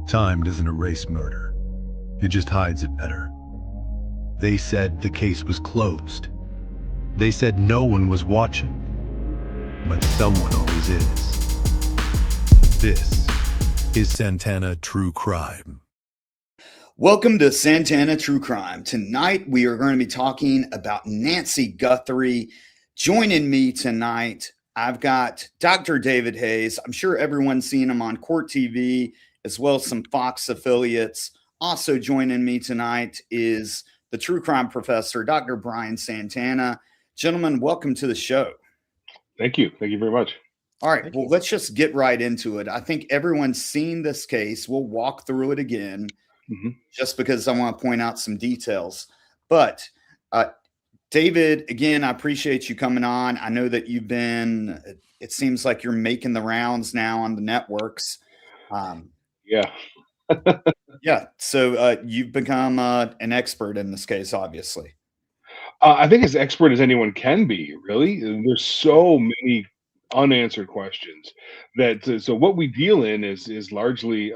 Time doesn't erase murder. It just hides it better. They said the case was closed. They said no one was watching. But someone always is. This is Santana True Crime. Welcome to Santana True Crime. Tonight we are going to be talking about Nancy Guthrie. Joining me tonight, I've got Dr. David Hayes. I'm sure everyone's seen him on Court TV, as well as some Fox affiliates. Also joining me tonight is the True Crime Professor, Dr. Brian Santana. Gentlemen, welcome to the show. Thank you. Thank you very much. All right, well, let's just get right into it. I think everyone's seen this case. We'll walk through it again just because I want to point out some details. But David, again, I appreciate you coming on. I know that you've been, it seems like you're making the rounds now on the networks. Yeah. Yeah. So you've become an expert in this case, obviously. I think as expert as anyone can be, really. There's so many unanswered questions that so what we deal in is largely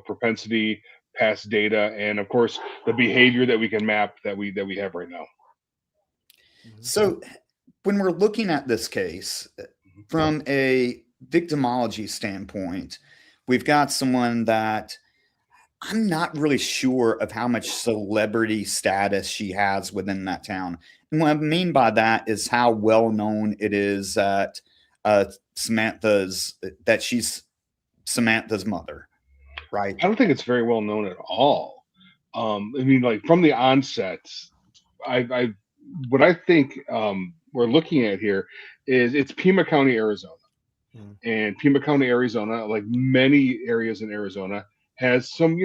propensity, past data, and of course the behavior that we can map that we have right now. So when we're looking at this case from a victimology standpoint, we've got someone that I'm not really sure of how much celebrity status she has within that town. And what I mean by that is how well known it is that she's Samantha's mother, right? I don't think it's very well known at all. I mean, like from the onset, what I think we're looking at here is it's Pima County, Arizona. And Pima County, Arizona, like many areas in Arizona, has some,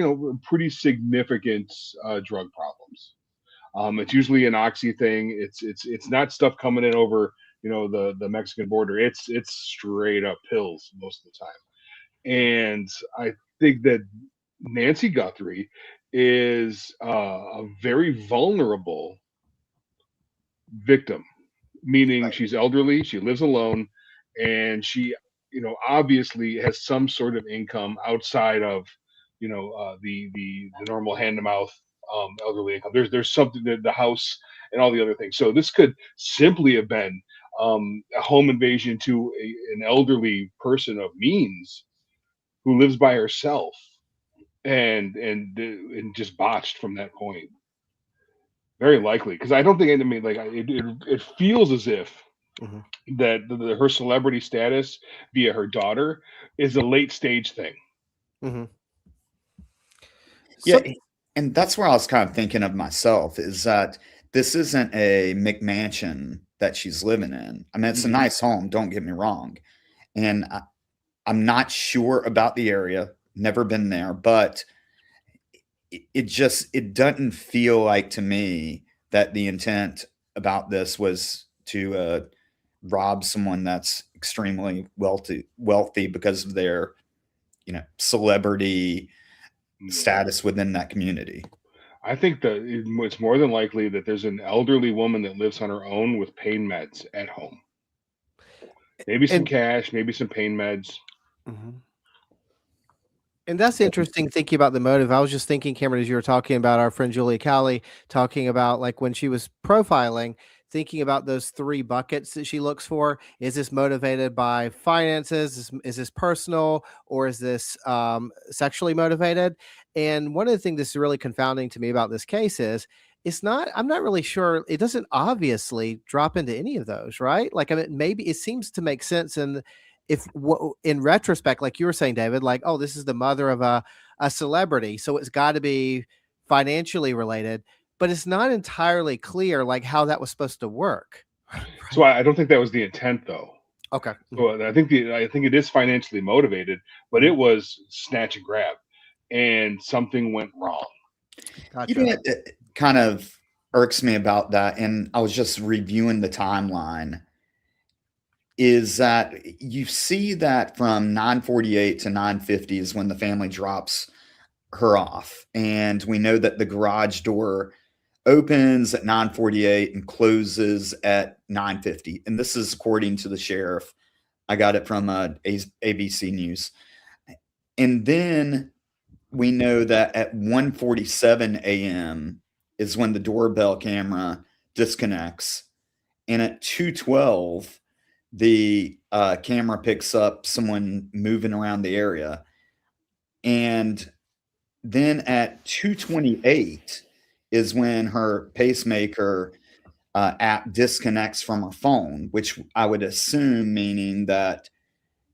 pretty significant drug problems. It's usually an oxy thing. It's not stuff coming in over, the Mexican border. It's straight up pills most of the time. And I think that Nancy Guthrie is a very vulnerable victim, meaning she's elderly, she lives alone, and she, obviously has some sort of income outside of the normal hand to mouth elderly income. There's something that the house and all the other things. So this could simply have been a home invasion to an elderly person of means who lives by herself and just botched from that point. Very likely, because I don't think it feels as if that her celebrity status via her daughter is a late stage thing. Yeah, and that's where I was kind of thinking of myself, is that this isn't a McMansion that she's living in. I mean, it's a nice home, don't get me wrong. And I'm not sure about the area, never been there, but it doesn't feel like to me that the intent about this was to rob someone that's extremely wealthy because of their, celebrity status within that community. I think that it's more than likely that there's an elderly woman that lives on her own with pain meds at home. Maybe some cash, maybe some pain meds. And that's interesting thinking about the motive. I was just thinking, Cameron, as you were talking about our friend Julia Cowley, talking about like when she was profiling, thinking about those three buckets that she looks for. Is this motivated by finances? Is this personal, or is this sexually motivated? And one of the things that's really confounding to me about this case is I'm not really sure. It doesn't obviously drop into any of those, right? Like, I mean, maybe it seems to make sense. And in retrospect, like you were saying, David, like, oh, this is the mother of a celebrity, so it's got to be financially related, but it's not entirely clear like how that was supposed to work. Right? So I don't think that was the intent, though. Okay. So I think it is financially motivated, but it was snatch and grab, and something went wrong. Gotcha. You know, it kind of irks me about that, and I was just reviewing the timeline, is that you see that from 9:48 to 9:50 is when the family drops her off. And we know that the garage door opens at 9:48 and closes at 9:50. And this is according to the sheriff. I got it from ABC News. And then we know that at 1:47 a.m. is when the doorbell camera disconnects, and at 2:12 the camera picks up someone moving around the area, and then at 2:28 is when her pacemaker app disconnects from her phone, which I would assume meaning that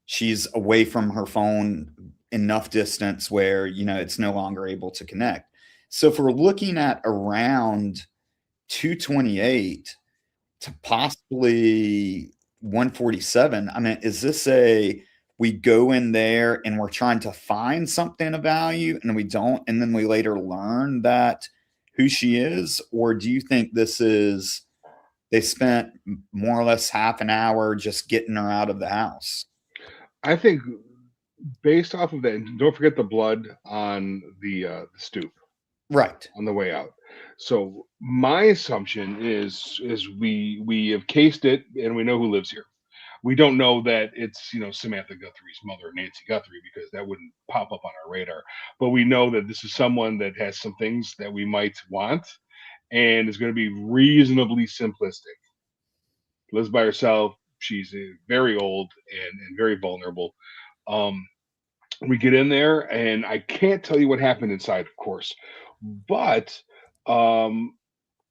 she's away from her phone enough distance where, it's no longer able to connect. So if we're looking at around 2:28 to possibly 1:47, I mean, is this we go in there and we're trying to find something of value and we don't, and then we later learn that who she is? Or do you think this is they spent more or less half an hour just getting her out of the house? I think based off of that, and don't forget the blood on the stoop Right. on the way out. So my assumption is we have cased it and we know who lives here. We don't know that it's Samantha Guthrie's mother, Nancy Guthrie, because that wouldn't pop up on our radar. But we know that this is someone that has some things that we might want, and is going to be reasonably simplistic. Lives by herself. She's very old and very vulnerable. Um, we get in there, and I can't tell you what happened inside, of course, but um,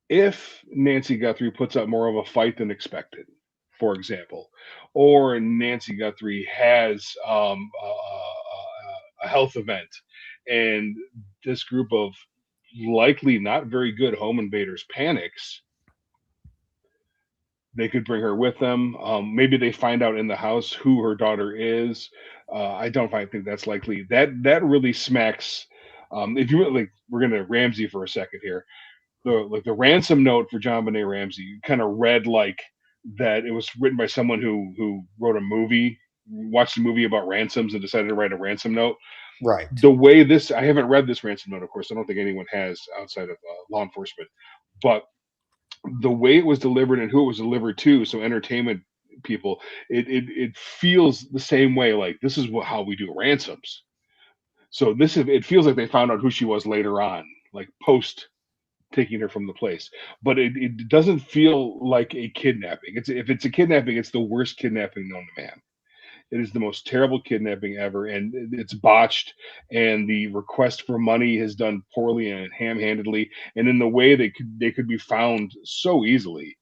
if Nancy Guthrie puts up more of a fight than expected, for example, or Nancy Guthrie has a health event, and this group of likely not very good home invaders panics, they could bring her with them. Maybe they find out in the house who her daughter is. I don't think that's likely. That really smacks. If you like, we're gonna Ramsey for a second here. The ransom note for John Benet Ramsey kind of read like that it was written by someone who wrote a movie, watched a movie about ransoms, and decided to write a ransom note. Right. The way this, I haven't read this ransom note, of course. I don't think anyone has outside of law enforcement, but the way it was delivered and who it was delivered to, so entertainment people, it feels the same way. Like, this is how we do ransoms. So it feels like they found out who she was later on, like post taking her from the place. But it doesn't feel like a kidnapping. If it's a kidnapping, it's the worst kidnapping known to man. It is the most terrible kidnapping ever, and it's botched. And the request for money is done poorly and ham-handedly, and in the way they could be found so easily.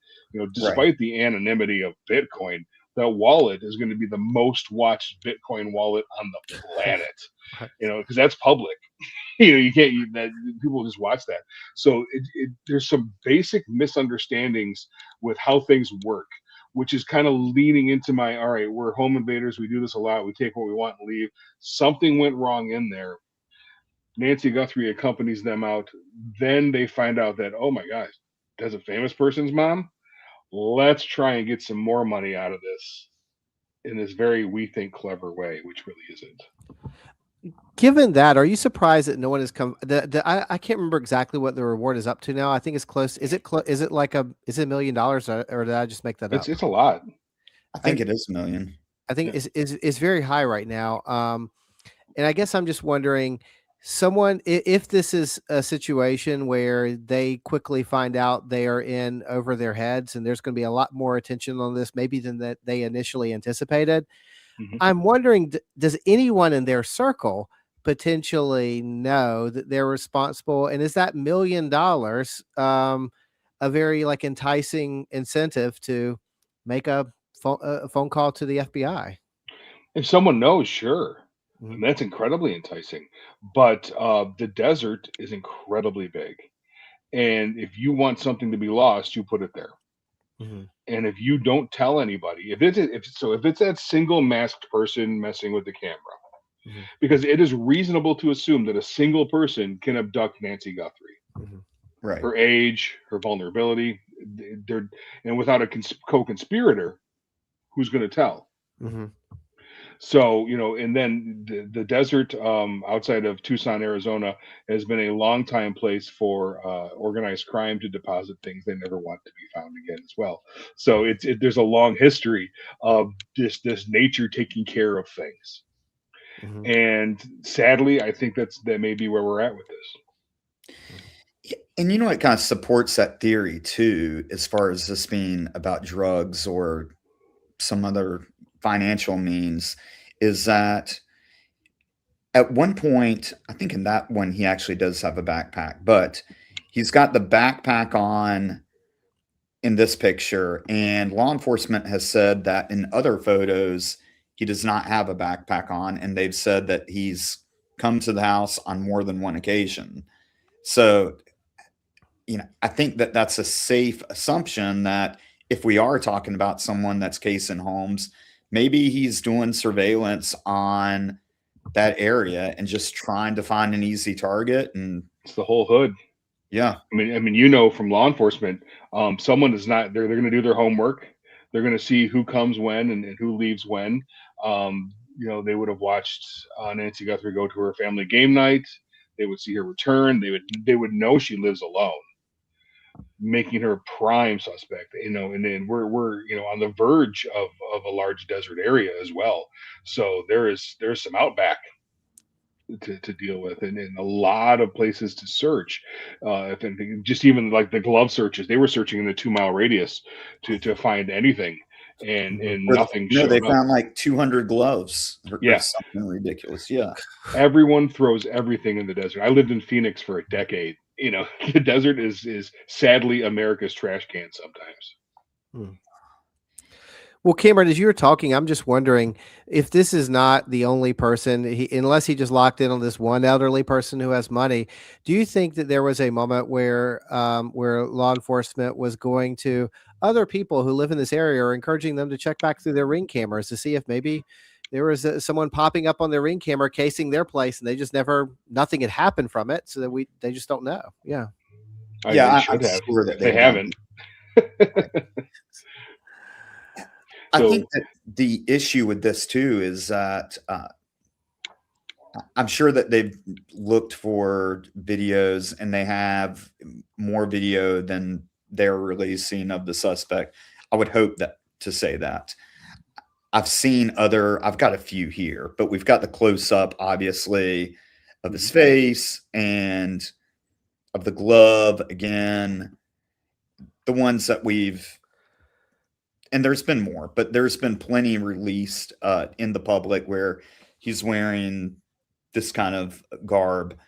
Despite Right. the anonymity of Bitcoin, that wallet is going to be the most watched Bitcoin wallet on the planet. Because that's public. You can't that people just watch that. So there's some basic misunderstandings with how things work, which is kind of leaning into my, all right, we're home invaders. We do this a lot. We take what we want and leave. Something went wrong in there. Nancy Guthrie accompanies them out. Then they find out that, oh my gosh, that's a famous person's mom. Let's try and get some more money out of this in this very, we think, clever way, which really isn't. Given that, are you surprised that no one has come? I can't remember exactly what the reward is up to now. I think it's close. Is it is it $1 million, or did I just make that up? It's a lot. I think it is $1 million. I think is very high right now. And I guess I'm just wondering, if this is a situation where they quickly find out they are in over their heads, and there's going to be a lot more attention on this, maybe than that they initially anticipated. Mm-hmm. I'm wondering, does anyone in their circle potentially know that they're responsible? And is that $1 million a very enticing incentive to make a phone call to the FBI? If someone knows, sure. Mm-hmm. And that's incredibly enticing. But the desert is incredibly big. And if you want something to be lost, you put it there. Mm-hmm. And if you don't tell anybody, if it's that single masked person messing with the camera, mm-hmm. because it is reasonable to assume that a single person can abduct Nancy Guthrie. Mm-hmm. Right. Her age, her vulnerability, and without a co-conspirator, who's going to tell? Mm-hmm. So, and then the desert outside of Tucson, Arizona, has been a long time place for organized crime to deposit things they never want to be found again as well. So there's a long history of this nature taking care of things. And sadly, I think that may be where we're at with this. And you know, it kind of supports that theory too, as far as this being about drugs or some other financial means, is that at one point, I think in that one, he actually does have a backpack, but he's got the backpack on in this picture, and law enforcement has said that in other photos, he does not have a backpack on, and they've said that he's come to the house on more than one occasion. So, you know, I think that that's a safe assumption that if we are talking about someone that's casing homes, maybe he's doing surveillance on that area and just trying to find an easy target. And it's the whole hood. Yeah. I mean, you know, from law enforcement, someone is not, they're going to do their homework. They're going to see who comes when and who leaves when. You know, they would have watched Nancy Guthrie go to her family game night. They would see her return. They would know she lives alone, making her a prime suspect. You know, and then we're you know on the verge of a large desert area as well. So there's some outback to deal with, and a lot of places to search. Just even like the glove searches, they were searching in the 2-mile radius to find anything, and nothing showed they up. found like 200 gloves or Yeah. something ridiculous. Yeah. Everyone throws everything in the desert. I lived in Phoenix for a decade. You know, the desert is sadly America's trash can sometimes. Well, Cameron, as you were talking, I'm just wondering if this is not the only person, unless he just locked in on this one elderly person who has money. Do you think that there was a moment where law enforcement was going to other people who live in this area, or encouraging them to check back through their Ring cameras to see if maybe there was someone popping up on their Ring camera casing their place, and they just nothing had happened from it, so that they just don't know. Yeah. Yeah, I'm sure that they haven't. I think that the issue with this too is that I'm sure that they've looked for videos and they have more video than they're releasing of the suspect. I would hope that to say that. I've got a few here, but we've got the close up, obviously, of his face and of the glove. Again, the ones that and there's been more, but there's been plenty released in the public where he's wearing this kind of garb.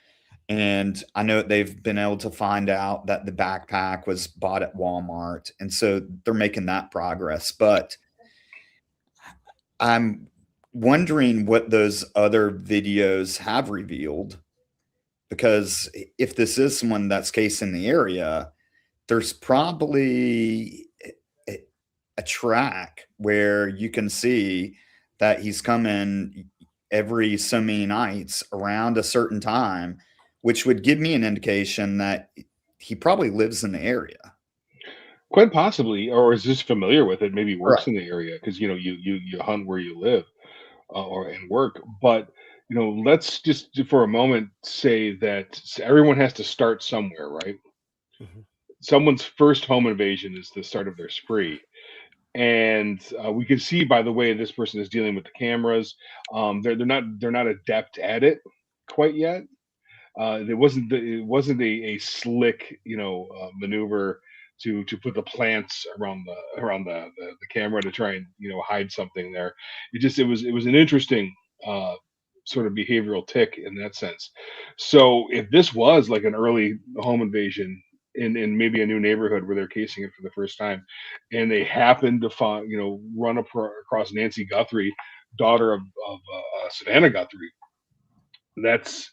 And I know they've been able to find out that the backpack was bought at Walmart. And so they're making that progress. But I'm wondering what those other videos have revealed. Because if this is someone that's casing the area, there's probably a track where you can see that he's coming every so many nights around a certain time, which would give me an indication that he probably lives in the area. Quite possibly, or is just familiar with it, maybe works in the area, because you know you hunt where you live and work. But you know, let's just for a moment say that everyone has to start somewhere, right? Someone's first home invasion is the start of their spree. And we can see by the way this person is dealing with the cameras, they're not adept at it quite yet. It wasn't a slick maneuver to put the plants around the camera to try and hide something there. It was an interesting sort of behavioral tick in that sense. So if this was like an early home invasion in maybe a new neighborhood where they're casing it for the first time, and they happen to find, run across Nancy Guthrie, daughter of Santana Guthrie, that's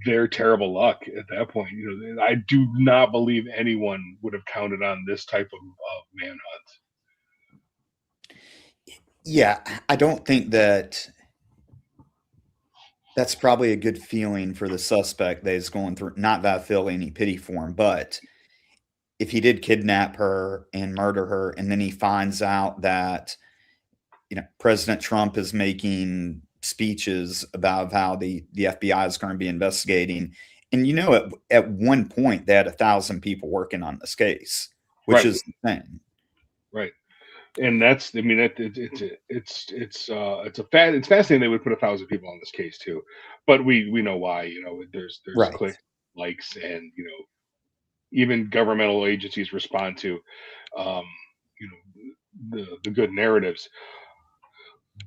their terrible luck at that point. I do not believe anyone would have counted on this type of manhunt. Yeah, I don't think that's probably a good feeling for the suspect that is going through. Not that I feel any pity for him, but if he did kidnap her and murder her, and then he finds out that President Trump is making speeches about how the FBI is going to be investigating, and at one point they had 1,000 people working on this case, which is insane. Right. And that's, I mean, it's fascinating they would put 1,000 people on this case too, but we know why. There's Right. click likes, and even governmental agencies respond to, um, the good narratives.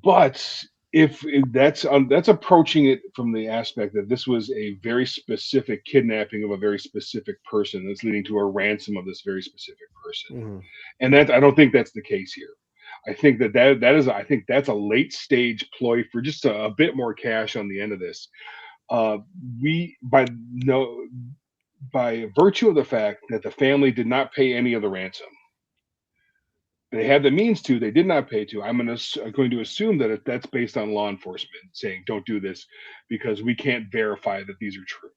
But that's approaching it from the aspect that this was a very specific kidnapping of a very specific person that's leading to a ransom of this very specific person. Mhm. And that, I don't think that's the case here. I think I think that's a late stage ploy for just a bit more cash on the end of this. Uh, we by no by virtue of the fact that the family did not pay any of the ransom, they had the means to, they did not pay to. I'm going to assume that that's based on law enforcement saying don't do this because we can't verify that these are true.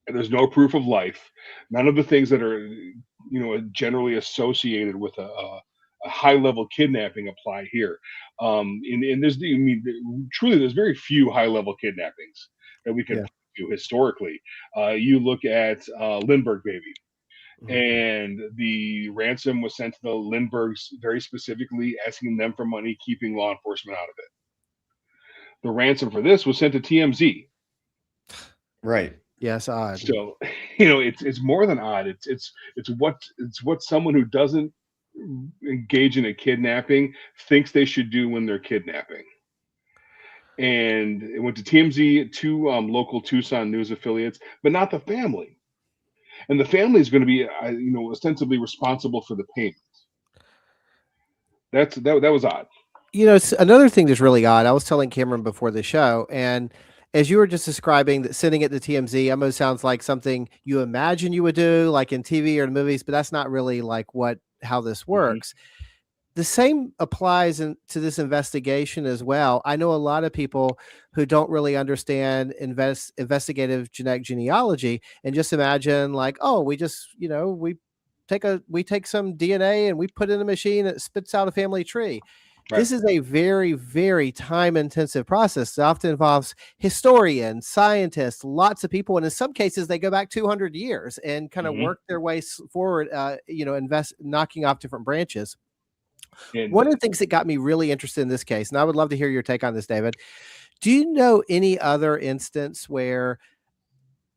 And there's no proof of life. None of the things that are generally associated with a high level kidnapping apply here. And there's, I mean, truly, there's very few high level kidnappings that we can Yeah. do historically. You look at Lindbergh baby, Mhm. and the ransom was sent to the Lindberghs very specifically, asking them for money, keeping law enforcement out of it. The ransom for this was sent to TMZ. Right. Yes, odd. So, it's more than odd. It's what someone who doesn't engage in a kidnapping thinks they should do when they're kidnapping. And it went to TMZ, two local Tucson news affiliates, but not the family. And the family is going to be, ostensibly responsible for the payment. That was odd. It's another thing that's really odd. I was telling Cameron before the show, and as you were just describing that sending it to TMZ almost sounds like something you imagine you would do, like in TV or in movies, but that's not really like how this Mm-hmm. works. The same applies to this investigation as well. I know a lot of people who don't really understand investigative genetic genealogy and just imagine like, oh, we just, we take some DNA and we put it in a machine that spits out a family tree. Right. This is a very, very time intensive process. It often involves historians, scientists, lots of people. And in some cases, they go back 200 years and kind of Mm-hmm. work their way forward, knocking off different branches. And One of the things that got me really interested in this case, and I would love to hear your take on this, David. Do you know any other instance where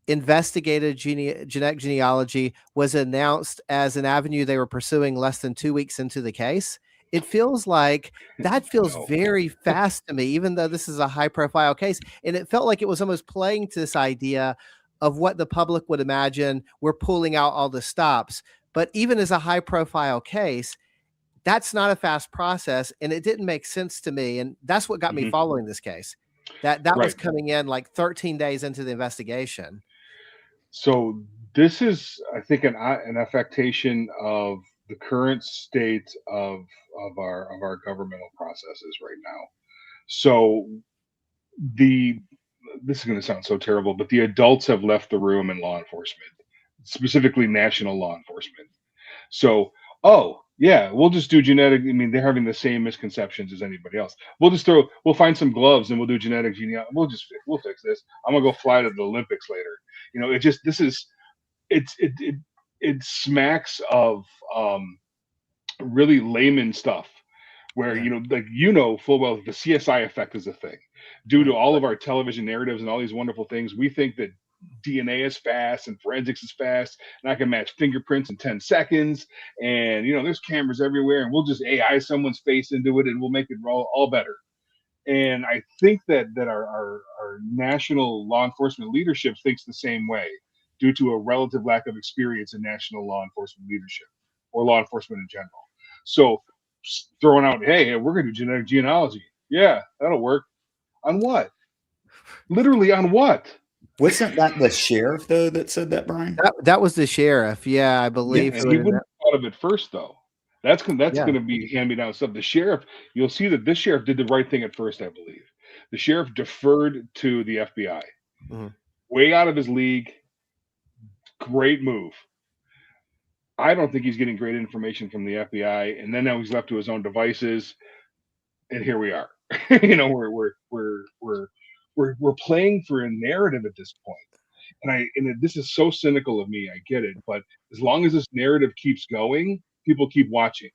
investigative genetic genealogy was announced as an avenue they were pursuing less than 2 weeks into the case? It feels like that feels No. very fast to me, even though this is a high profile case. And it felt like it was almost playing to this idea of what the public would imagine. We're pulling out all the stops. But even as a high profile case, that's not a fast process, and it didn't make sense to me, and that's what got me Mhm. following this case. That was Right. coming in like 13 days into the investigation. So this is, I think, an affectation of the current state of our governmental processes right now. So the this is going to sound so terrible, but the adults have left the room in law enforcement, specifically national law enforcement. So, oh yeah, we'll just do genetic. I mean, they're having the same misconceptions as anybody else. We'll find some gloves and we'll do genetic genealogy. We'll fix this. I'm gonna go fly to the Olympics later. It smacks of really layman stuff where Yeah. full well the CSI effect is a thing. Due to Right. all of our television narratives and all these wonderful things, we think that DNA is fast and forensics is fast, and I can match fingerprints in 10 seconds. And there's cameras everywhere, and we'll just AI someone's face into it, and we'll make it all better. And I think that our national law enforcement leadership thinks the same way, due to a relative lack of experience in national law enforcement leadership or law enforcement in general. So throwing out, hey, we're going to do genetic genealogy. Yeah, that'll work. On what? Literally on what? Wasn't that the sheriff though that said that, Brian? That was the sheriff. Yeah, I believe. And he wouldn't have thought of it first, though. That's going Yeah. to be hand-me-down stuff. The sheriff, you'll see that this sheriff did the right thing at first, I believe. The sheriff deferred to the FBI. Mhm. Way out of his league. Great move. I don't think he's getting great information from the FBI, and then now he's left to his own devices, and here we are. We're playing for a narrative at this point. And this is so cynical of me. I get it, but as long as this narrative keeps going, people keep watching.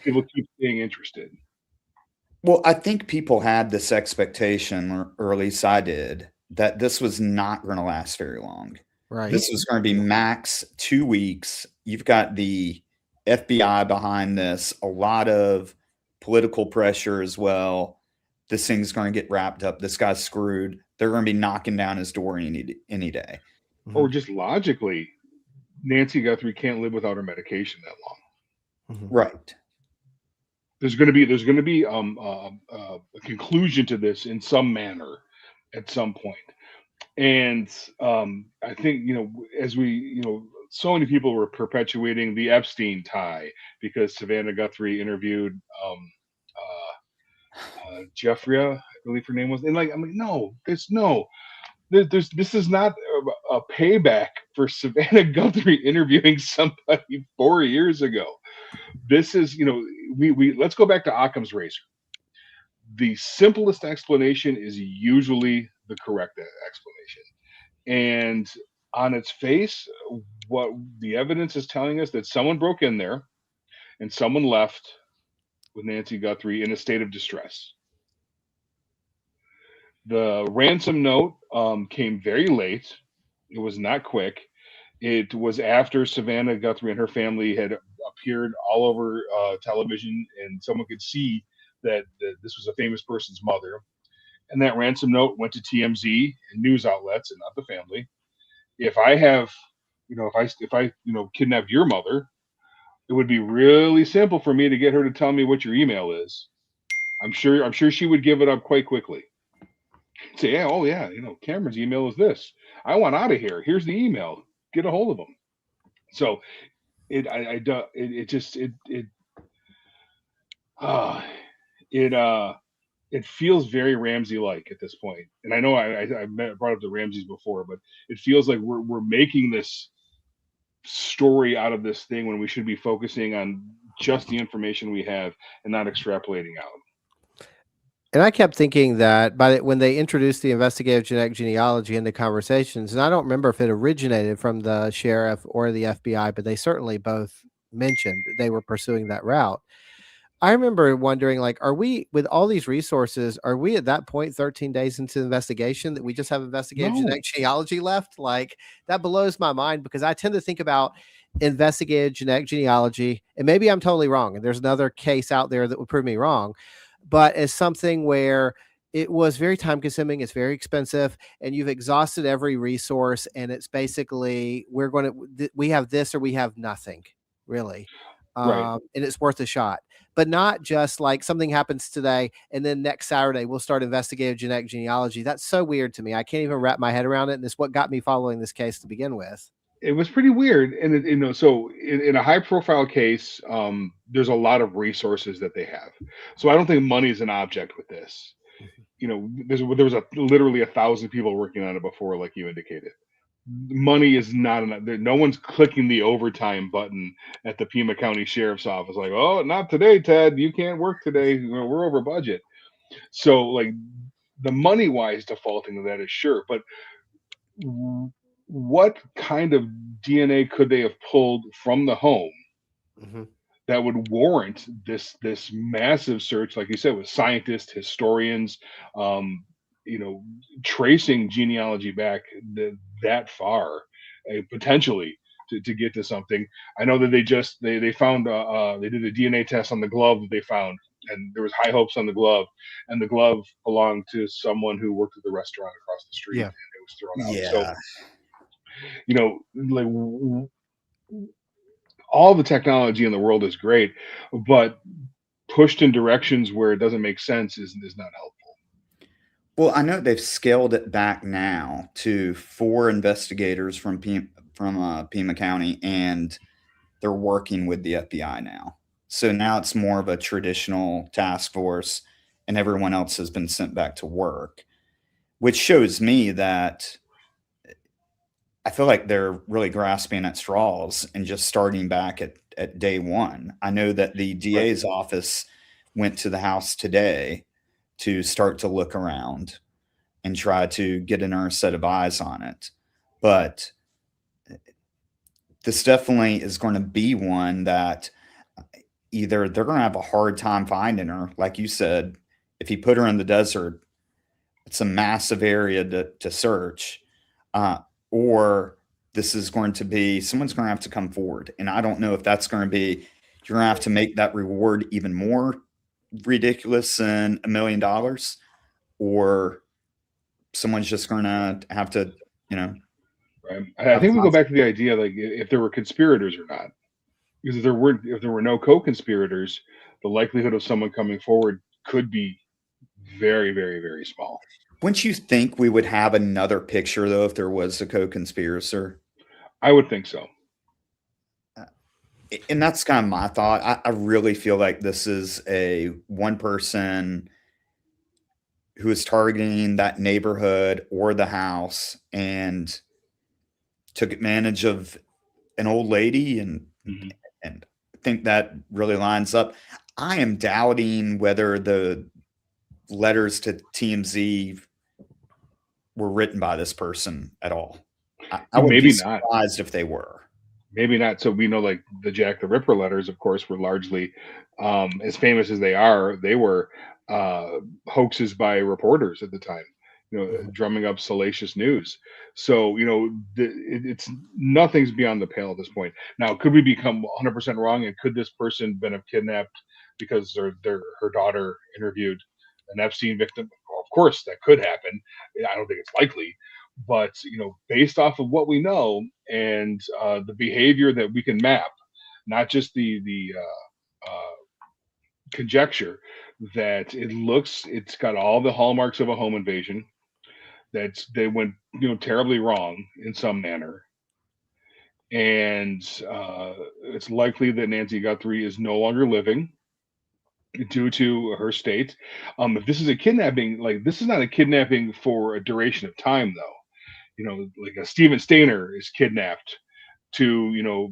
People keep being interested. Well, I think people had this expectation, or at least I did, that this was not going to last very long. Right. This was going to be max 2 weeks. You've got the FBI behind this, a lot of political pressure as well. This thing's going to get wrapped up. This guy's screwed. They're going to be knocking down his door any day. Or just logically, Nancy Guthrie can't live without her medication that long. Right. There's going to be a conclusion to this in some manner at some point. And I think, as we, so many people were perpetuating the Epstein tie because Savannah Guthrie interviewed Jeffrey, I believe her name was. And this is not a payback for Savannah Guthrie interviewing somebody 4 years ago. This is, we let's go back to Occam's razor. The simplest explanation is usually the correct explanation. And on its face, what the evidence is telling us that someone broke in there and someone left with Nancy Guthrie in a state of distress. The ransom note came very late. It was not quick. It was after Savannah Guthrie and her family had appeared all over television, and someone could see that this was a famous person's mother. And that ransom note went to TMZ and news outlets and not the family. If I have, if I kidnapped your mother, it would be really simple for me to get her to tell me what your email is. I'm sure she would give it up quite quickly. Say, yeah, oh yeah, Cameron's email is this. I want out of here. Here's the email. Get a hold of him. So it feels very Ramsey-like at this point. And I know I brought up the Ramseys before, but it feels like we're making this story out of this thing when we should be focusing on just the information we have and not extrapolating out. And I kept thinking that when they introduced the investigative genetic genealogy into conversations, and I don't remember if it originated from the sheriff or the FBI, but they certainly both mentioned they were pursuing that route. I remember wondering, are we, with all these resources, are we at that point 13 days into the investigation that we just have investigative genetic genealogy left? That blows my mind, because I tend to think about investigative genetic genealogy, and maybe I'm totally wrong, and there's another case out there that would prove me wrong, but as something where it was very time consuming, it's very expensive, and you've exhausted every resource, and it's basically, we have this or we have nothing, really. Right. And it's worth a shot, but not just something happens today and then next Saturday we'll start investigative genetic genealogy. That's so weird to me. I can't even wrap my head around it. And it's what got me following this case to begin with. It was pretty weird. And so in a high profile case, there's a lot of resources that they have. So I don't think money is an object with this. There was literally 1,000 people working on it before, like you indicated. Money is not enough. No one's clicking the overtime button at the Pima County Sheriff's Office like, oh, not today, Ted. You can't work today. We're over budget. So the money wise defaulting to that is sure. But what kind of DNA could they have pulled from the home that would warrant this massive search, like you said, with scientists, historians, tracing genealogy back that far, potentially to get to something. I know that they found they did a DNA test on the glove that they found, and there was high hopes on the glove, and the glove belonged to someone who worked at the restaurant across the street, and it was thrown out. So, all the technology in the world is great, but pushed in directions where it doesn't make sense is not helpful. Well, I know they've scaled it back now to 4 investigators from Pima County, and they're working with the FBI now. So now it's more of a traditional task force, and everyone else has been sent back to work, which shows me that I feel like they're really grasping at straws and just starting back at day one. I know that the DA's office went to the house today to start to look around and try to get another set of eyes on it. But this definitely is going to be one that either they're going to have a hard time finding her, like you said. If you put her in the desert, it's a massive area to search, or this is going to be someone's going to have to come forward, and I don't know if that's going to be you're going to have to make that reward even more ridiculous than $1 million, or someone's just going to have to, you know. Right. I think we go back to the idea, like if there were conspirators or not, because if there were no co-conspirators, the likelihood of someone coming forward could be very, very, very small. Wouldn't you think we would have another picture though if there was a co-conspirator? I would think so. And that's kind of my thought. I really feel like this is a one person who is targeting that neighborhood or the house and took advantage of an old lady, and I think that really lines up. I am doubting whether the letters to TMZ were written by this person at all. I would Maybe be not. surprised if they were. Maybe not. So we know, like the Jack the Ripper letters, of course, were largely, as famous as they are, they were hoaxes by reporters at the time, drumming up salacious news. So, it's nothing's beyond the pale at this point. Now, could we become 100% wrong? And could this person been have kidnapped because her daughter interviewed an Epstein victim? Of course, that could happen. I don't think it's likely. But based off of what we know and the behavior that we can map, not just the conjecture, that it's got all the hallmarks of a home invasion, that they went terribly wrong in some manner, and it's likely that Nancy Guthrie is no longer living due to her state. If this is a kidnapping, like this is not a kidnapping for a duration of time, though. Like a Steven Stainer is kidnapped to,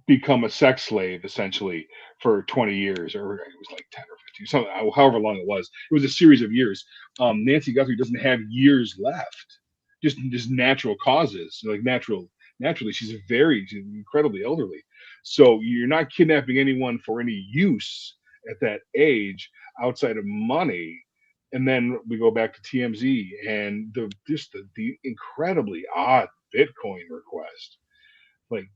become a sex slave essentially for 20 years, or it was like 10 or 15, something, however long it was. It was a series of years. Nancy Guthrie doesn't have years left, just natural causes, like naturally, she's incredibly elderly. So you're not kidnapping anyone for any use at that age outside of money. And then we go back to TMZ and the incredibly odd Bitcoin request. Like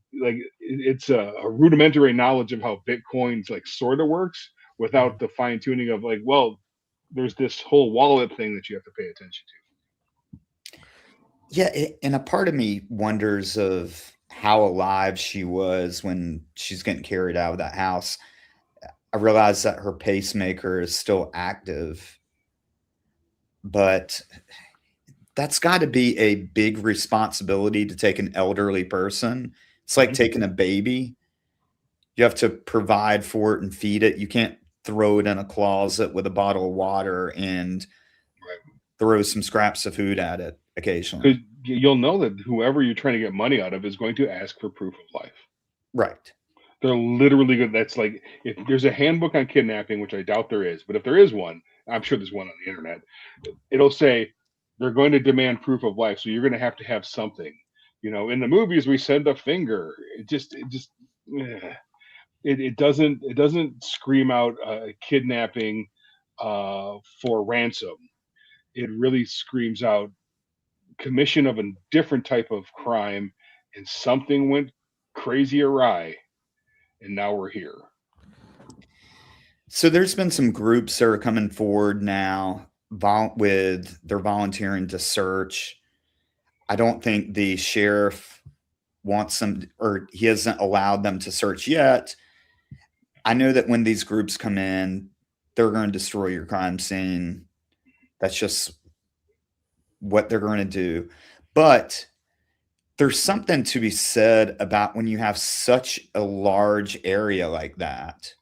it's a rudimentary knowledge of how Bitcoin's like sort of works without the fine tuning of like, well, there's this whole wallet thing that you have to pay attention to. Yeah, and a part of me wonders of how alive she was when she's getting carried out of that house. I realize that her pacemaker is still active, but that's got to be a big responsibility to take an elderly person. It's like taking a baby. You have to provide for it and feed it. You can't throw it in a closet with a bottle of water and throw some scraps of food at it occasionally. Because you'll know that whoever you're trying to get money out of is going to ask for proof of life. Right. They're literally good. That's like, if there's a handbook on kidnapping, which I doubt there is, but if there is one, I'm sure there's one on the internet. It'll say they're going to demand proof of life, so you're going to have something. In the movies we send a finger. It doesn't scream out kidnapping for ransom. It really screams out commission of a different type of crime, and something went crazy awry, and now we're here. So there's been some groups that are coming forward now with they're volunteering to search. I don't think the sheriff wants them, or he hasn't allowed them to search yet. I know that when these groups come in, they're going to destroy your crime scene. That's just what they're going to do. But there's something to be said about when you have such a large area like that.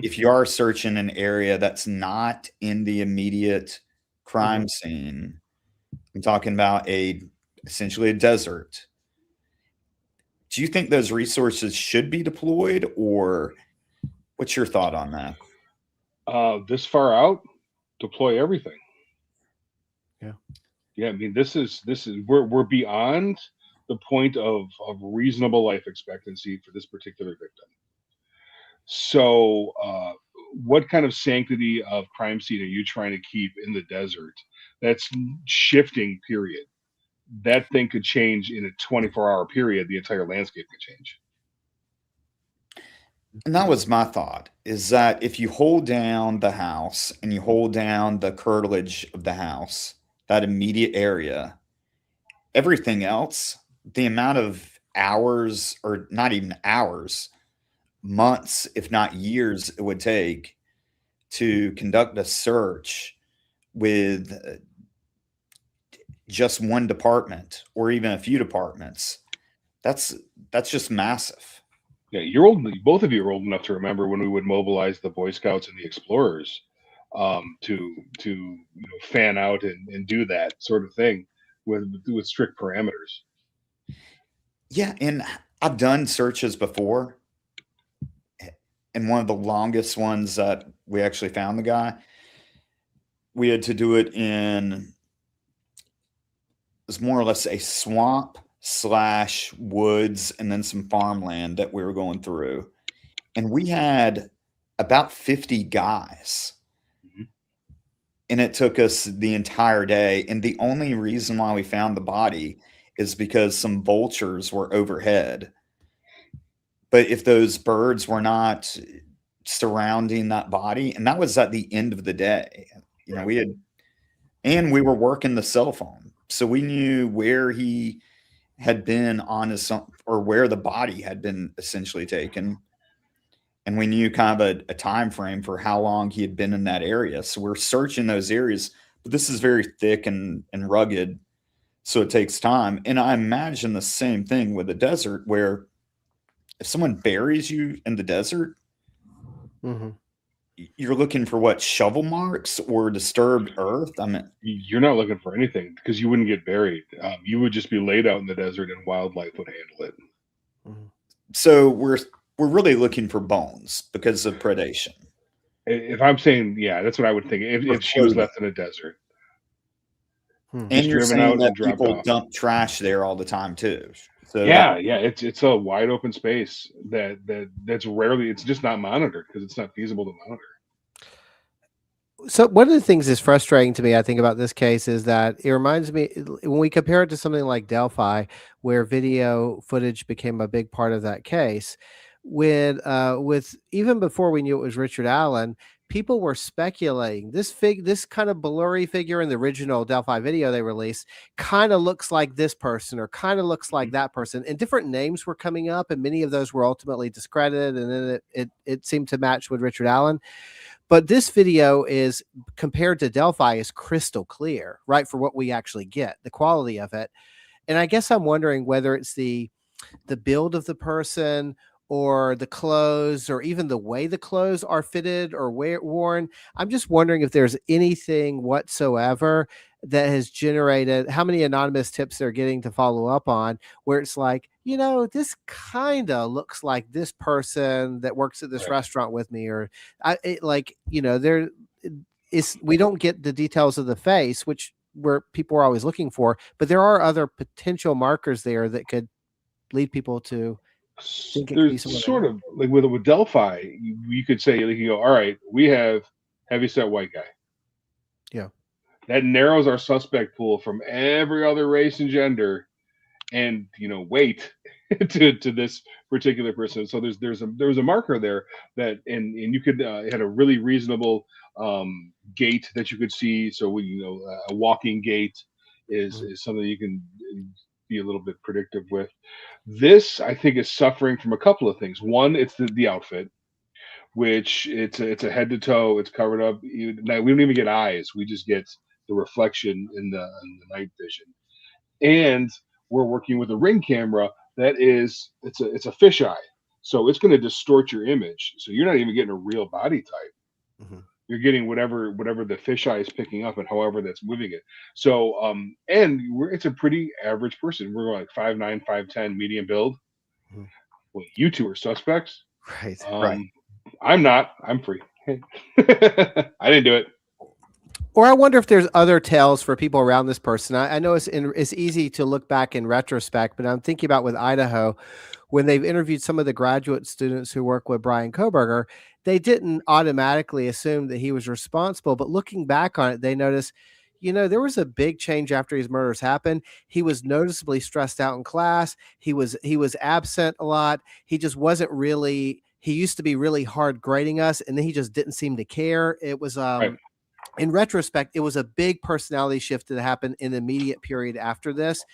If you are searching an area that's not in the immediate crime scene, I'm talking about essentially a desert. Do you think those resources should be deployed, or what's your thought on that? This far out, deploy everything. Yeah. I mean, this is we're beyond the point of reasonable life expectancy for this particular victim. So, what kind of sanctity of crime scene are you trying to keep in the desert? That's shifting. Period. That thing could change in a 24-hour period. The entire landscape could change. And that was my thought, is that if you hold down the house and you hold down the curtilage of the house, that immediate area, everything else, the amount of hours, or not even hours, months, if not years, it would take to conduct a search with just one department or even a few departments, that's just massive. Yeah, you're old. Both of you are old enough to remember when we would mobilize the Boy Scouts and the Explorers to fan out and do that sort of thing with strict parameters. Yeah, and I've done searches before, and one of the longest ones that we actually found the guy, we had to do it in, it was more or less a swamp / woods and then some farmland that we were going through. And we had about 50 guys. Mm-hmm. And it took us the entire day. And the only reason why we found the body is because some vultures were overhead. But if those birds were not surrounding that body, and that was at the end of the day, we were working the cell phone. So we knew where he had been on his, or where the body had been essentially taken. And we knew kind of a time frame for how long he had been in that area. So we're searching those areas, but this is very thick and rugged. So it takes time. And I imagine the same thing with the desert, where if someone buries you in the desert, Mm-hmm. you're looking for what, shovel marks or disturbed earth? I mean, you're not looking for anything because you wouldn't get buried. You would just be laid out in the desert, and wildlife would handle it. Mm-hmm. So we're really looking for bones because of predation. If I'm saying, yeah, that's what I would think. If she was left in a desert, and you're saying that people dump trash there all the time too. So yeah, it's a wide open space that's rarely, it's just not monitored because it's not feasible to monitor. So one of the things that's frustrating to me, I think, about this case is that it reminds me, when we compare it to something like Delphi, where video footage became a big part of that case, with even before we knew it was Richard Allen, people were speculating this kind of blurry figure in the original Delphi video they released kind of looks like this person or kind of looks like that person, and different names were coming up, and many of those were ultimately discredited, and then it seemed to match with Richard Allen. But this video is, compared to Delphi, is crystal clear, right? For what we actually get, the quality of it. And I guess I'm wondering whether it's the build of the person, or the clothes, or even the way the clothes are fitted or worn. I'm just wondering if there's anything whatsoever that has generated, how many anonymous tips they're getting to follow up on, where it's like, this kind of looks like this person that works at this restaurant with me, or there is, we don't get the details of the face, which where people are always looking for, but there are other potential markers there that could lead people to think it could be someone. Sort of like with Delphi, you could say, all right, we have heavyset white guy. Yeah. That narrows our suspect pool from every other race and gender, and weight to this particular person. So there's a marker there that, and you could had a really reasonable gait that you could see. So a walking gait is something you can be a little bit predictive with. This, I think, is suffering from a couple of things. One, it's the outfit, which it's a head to toe. It's covered up. We don't even get eyes. We just get the reflection in the night vision. And we're working with a ring camera that is, it's a fisheye. So it's going to distort your image. So you're not even getting a real body type. Mm-hmm. You're getting whatever the fisheye is picking up and however that's moving it. So, and it's a pretty average person. We're like 5'9", 5'10", medium build. Mm-hmm. Well, you two are suspects. Right. Right. I'm not. I'm free. I didn't do it. Or I wonder if there's other tales for people around this person. I know it's easy to look back in retrospect, but I'm thinking about with Idaho, when they've interviewed some of the graduate students who work with Brian Koberger, they didn't automatically assume that he was responsible. But looking back on it, they noticed, there was a big change after his murders happened. He was noticeably stressed out in class. He was absent a lot. He just wasn't really. He used to be really hard grading us, and then he just didn't seem to care. It was Right. in retrospect, it was a big personality shift that happened in the immediate period after this.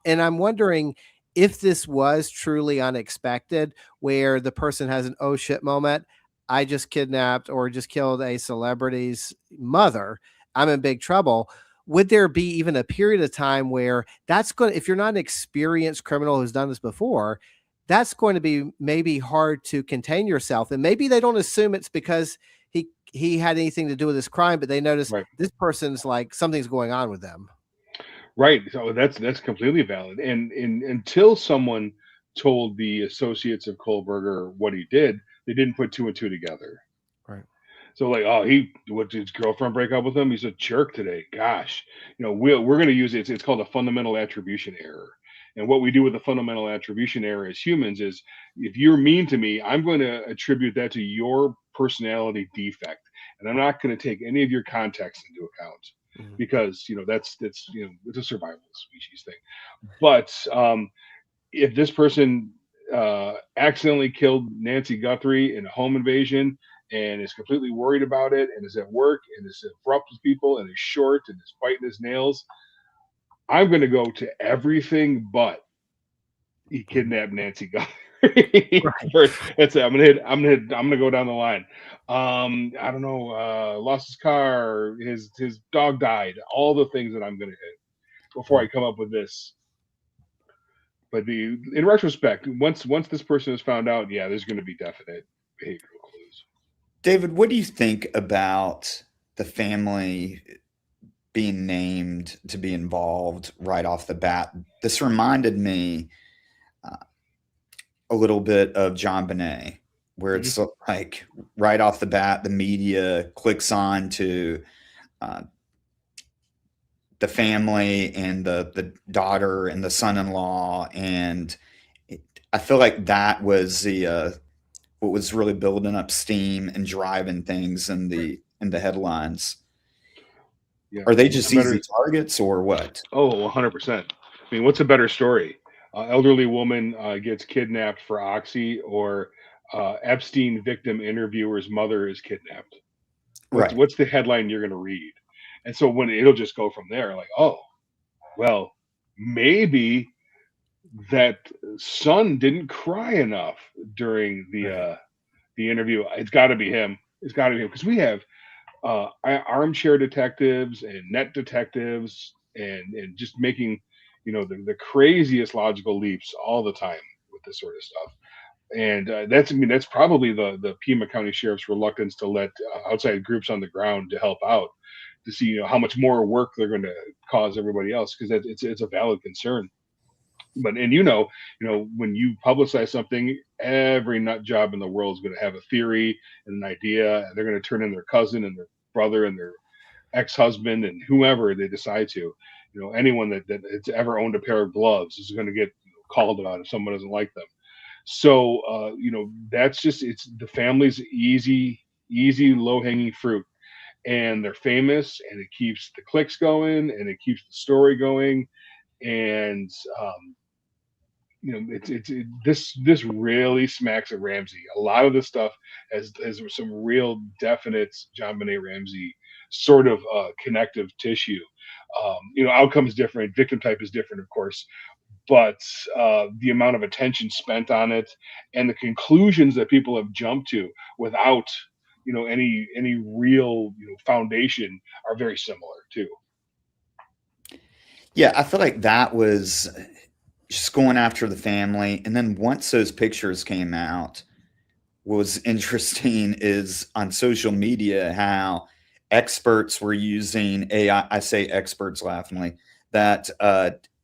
And I'm wondering if this was truly unexpected, where the person has an oh shit moment. I just kidnapped or just killed a celebrity's mother. I'm in big trouble. Would there be even a period of time where that's going to, if you're not an experienced criminal who's done this before, that's going to be maybe hard to contain yourself. And maybe they don't assume it's because he had anything to do with this crime, but they notice Right. this person's like something's going on with them. Right. So that's completely valid. And until someone told the associates of Kohlberger what he did, they didn't put two and two together. Right. So like, oh, what did his girlfriend break up with him? He's a jerk today. Gosh, we're going to use it. It's called a fundamental attribution error. And what we do with the fundamental attribution error as humans is, if you're mean to me, I'm going to attribute that to your personality defect, and I'm not going to take any of your context into account, because that's it's a survival species thing. But if this person accidentally killed Nancy Guthrie in a home invasion and is completely worried about it and is at work and is abrupt with people and is short and is biting his nails, I'm going to go to everything but he kidnapped Nancy Guthrie. Right. That's it. I'm gonna go down the line. I don't know. Lost his car. His dog died. All the things that I'm gonna hit before I come up with this. But in retrospect, once this person is found out, yeah, there's going to be definite behavioral clues. David, what do you think about the family being named to be involved right off the bat? This reminded me a little bit of John Bonet, where it's like right off the bat, the media clicks on to the family and the daughter and the son-in-law, and I feel like that was the what was really building up steam and driving things in the headlines. Yeah. Are they just easy targets or what? Oh, 100%. I mean, what's a better story? Elderly woman gets kidnapped for Oxy, or Epstein victim interviewer's mother is kidnapped. What's the headline you're going to read? And so when it'll just go from there, like, oh, well, maybe that son didn't cry enough during the interview. It's got to be him. It's got to be him, because we have armchair detectives and net detectives and just making the craziest logical leaps all the time with this sort of stuff. And that's probably the Pima County Sheriff's reluctance to let outside groups on the ground to help out, to see how much more work they're going to cause everybody else, because it's a valid concern. But when you publicize something, every nut job in the world is going to have a theory and an idea, and they're going to turn in their cousin and their brother and their ex-husband and whoever they decide to. Anyone that has ever owned a pair of gloves is going to get called about if someone doesn't like them. So that's just, it's the family's easy low-hanging fruit, and they're famous, and it keeps the clicks going, and it keeps the story going, and this really smacks of Ramsey. A lot of this stuff has some real definite John Benet Ramsey sort of connective tissue. Outcome's different, victim type is different, of course, but the amount of attention spent on it and the conclusions that people have jumped to without any real foundation are very similar too. Yeah, I feel like that was just going after the family. And then once those pictures came out, what was interesting is on social media how experts were using AI. I say experts laughingly, that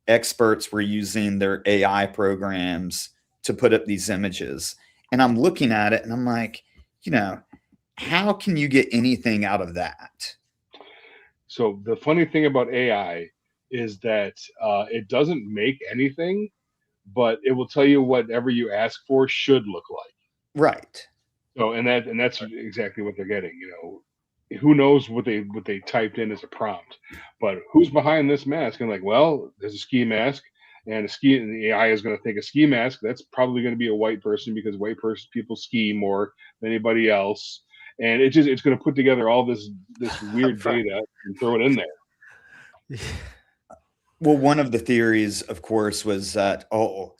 experts were using their AI programs to put up these images. And I'm looking at it and I'm like, how can you get anything out of that? So the funny thing about AI is that it doesn't make anything, but it will tell you whatever you ask for should look like. Right. So, and that's exactly what they're getting. Who knows what they typed in as a prompt, but who's behind this mask? And like, well, there's a ski mask, and the AI is going to think a ski mask. That's probably going to be a white person because people ski more than anybody else, and it's going to put together all this weird data and throw it in there. Well, one of the theories, of course, was that I've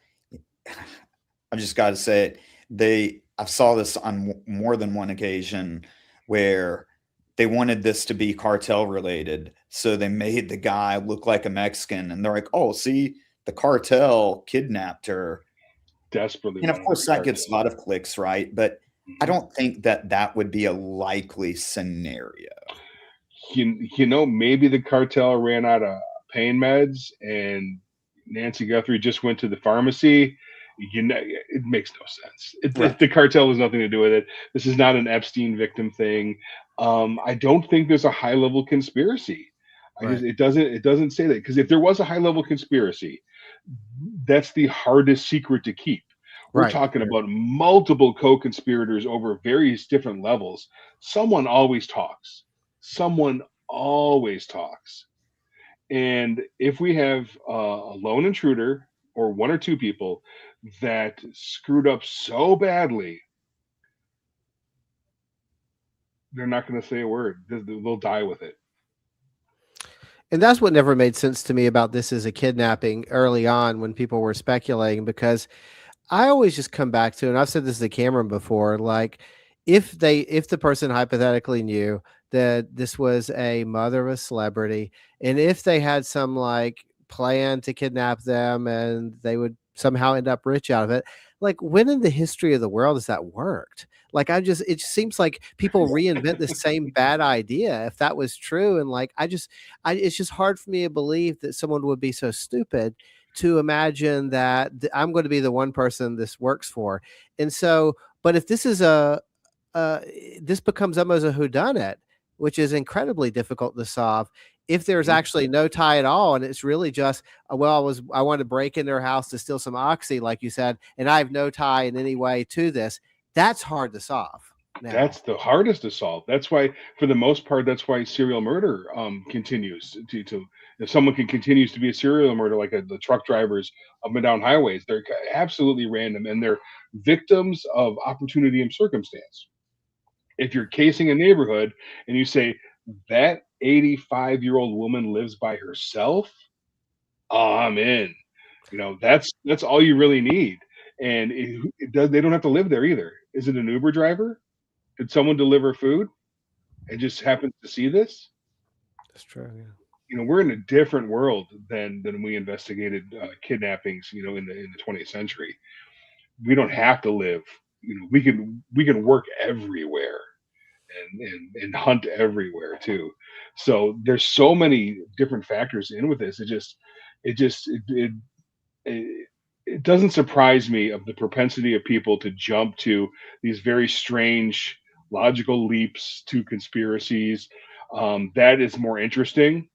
just got to say it. I saw this on more than one occasion where they wanted this to be cartel related. So they made the guy look like a Mexican, and they're like, oh, see, the cartel kidnapped her. Desperately. And of course that gets a lot of clicks, right? But I don't think that would be a likely scenario. Maybe the cartel ran out of pain meds and Nancy Guthrie just went to the pharmacy. It makes no sense. The cartel has nothing to do with it. This is not an Epstein victim thing. I don't think there's a high level conspiracy. It doesn't say that, because if there was a high level conspiracy, that's the hardest secret to keep. We're talking about multiple co-conspirators over various different levels. Someone always talks. And if we have a lone intruder or one or two people that screwed up so badly, they're not going to say a word. They'll die with it. And that's what never made sense to me about this as a kidnapping early on when people were speculating, because I always just come back to, and I've said this to Cameron before, like if the person hypothetically knew that this was a mother of a celebrity, and if they had some like plan to kidnap them and they would somehow end up rich out of it, like when in the history of the world has that worked? Like it just seems like people reinvent the same bad idea if that was true. And like, it's just hard for me to believe that someone would be so stupid to imagine that I'm going to be the one person this works for. And so, but if this is this becomes almost a whodunit, which is incredibly difficult to solve. If there's actually no tie at all, and it's really just, I wanted to break in their house to steal some oxy, like you said, and I have no tie in any way to this, that's hard to solve. Now. That's the hardest to solve. That's why, for the most part, that's why serial murder continues to if someone continues to be a serial murderer, like the truck drivers up and down highways, they're absolutely random and they're victims of opportunity and circumstance. If you're casing a neighborhood and you say that 85-year-old woman lives by herself, I'm in. That's all you really need. And they don't have to live there either. Is it an Uber driver? Did someone deliver food and just happens to see this? That's true. Yeah. We're in a different world than we investigated kidnappings. In the 20th century, we don't have to live. We can work everywhere and hunt everywhere too. So there's so many different factors in with this. It doesn't surprise me of the propensity of people to jump to these very strange logical leaps to conspiracies. That is more interesting.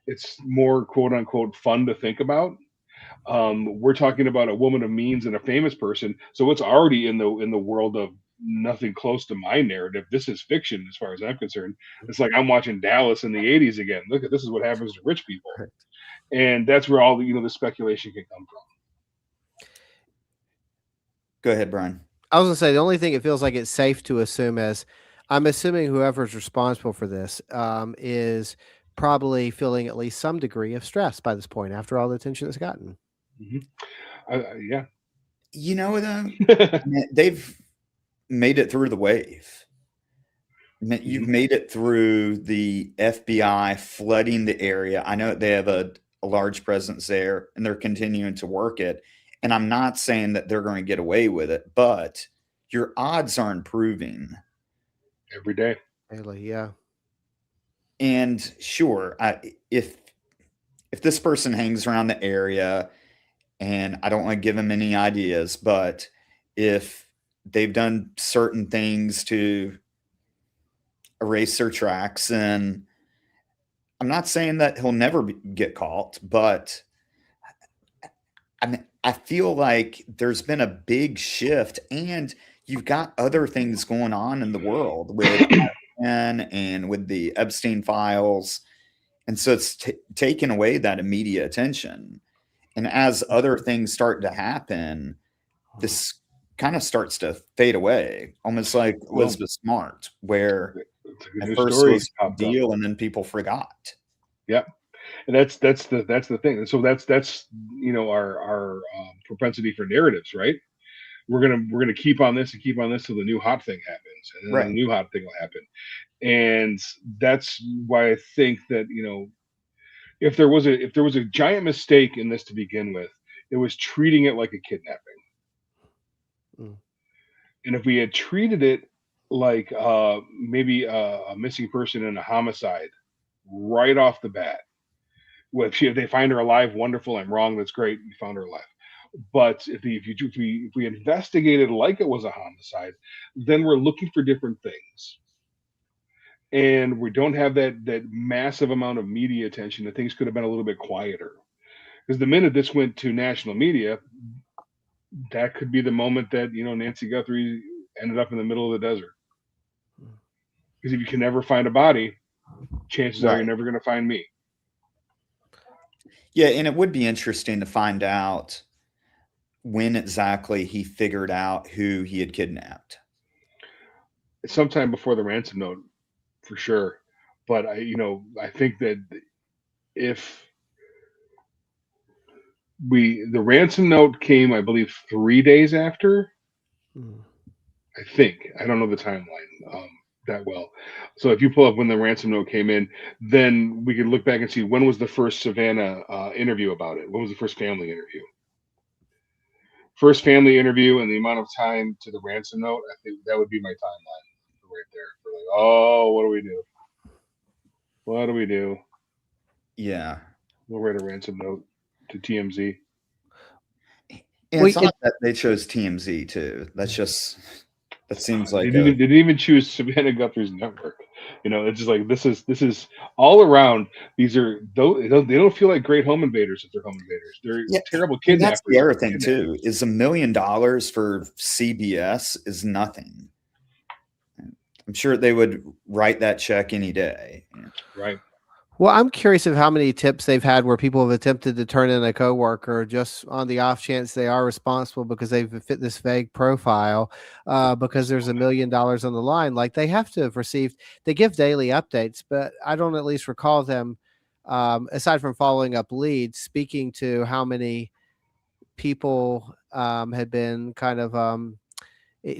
It's more quote unquote fun to think about. We're talking about a woman of means and a famous person, so it's already in the world of nothing close to my narrative. This is fiction as far as I'm concerned. It's like I'm watching Dallas in the 80s again. Look at this is what happens to rich people. And that's where all the speculation can come from. Go ahead, Brian. I was gonna say the only thing it feels like it's safe to assume is, I'm assuming whoever's responsible for this is probably feeling at least some degree of stress by this point after all the attention it's gotten. Yeah. They've made it through the wave. You've made it through the FBI flooding the area. I know they have a large presence there and they're continuing to work it. And I'm not saying that they're going to get away with it, but your odds are improving every day. Really, yeah. And sure, if this person hangs around the area, and I don't want to give them any ideas, but if they've done certain things to erase their tracks, and I'm not saying that he'll never get caught, but I feel like there's been a big shift, and you've got other things going on in the world with ISN and with the Epstein files, and so it's taken away that immediate attention. And as other things start to happen, this kind of starts to fade away, almost like Well, Elizabeth Smart, where it's a at new first it story was a popped up. deal and then people forgot. Yep. And that's the thing. And so that's our propensity for narratives, right? We're gonna keep on this and keep on this till the new hot thing happens, and then the Right. new hot thing will happen. And that's why I think that if there was a giant mistake in this to begin with, it was treating it like a kidnapping. Mm. And if we had treated it like maybe a missing person and a homicide right off the bat, well, if they find her alive, wonderful. I'm wrong. That's great. You found her alive. But if we investigated like it was a homicide, then we're looking for different things, and we don't have that massive amount of media attention. That things could have been a little bit quieter. Because the minute this went to national media, that could be the moment that Nancy Guthrie ended up in the middle of the desert. Because if you can never find a body, chances are you're Right. never going to find me. Yeah, and it would be interesting to find out when exactly he figured out who he had kidnapped. Sometime before the ransom note, for sure. But I think that if the ransom note came, I believe 3 days after. Mm. I think I don't know the timeline that well. So if you pull up when the ransom note came in, then we could look back and see when was the first Savannah interview about it. When was the first family interview? First family interview and the amount of time to the ransom note. I think that would be my timeline right there. For like, oh, what do we do? What do we do? Yeah. We'll write a ransom note to TMZ. And it's odd that they chose TMZ too. That seems like they didn't even choose Savannah Guthrie's network. It's just like this is all around. These are they don't feel like great home invaders if they're home invaders. They're terrible kidnappers. And that's the other thing too. Is $1 million for CBS is nothing. I'm sure they would write that check any day. Right. Well, I'm curious of how many tips they've had where people have attempted to turn in a coworker just on the off chance they are responsible because they've fit this vague profile, because there's $1 million on the line. Like they have to have received, they give daily updates, but I don't at least recall them, aside from following up leads, speaking to how many people had been kind of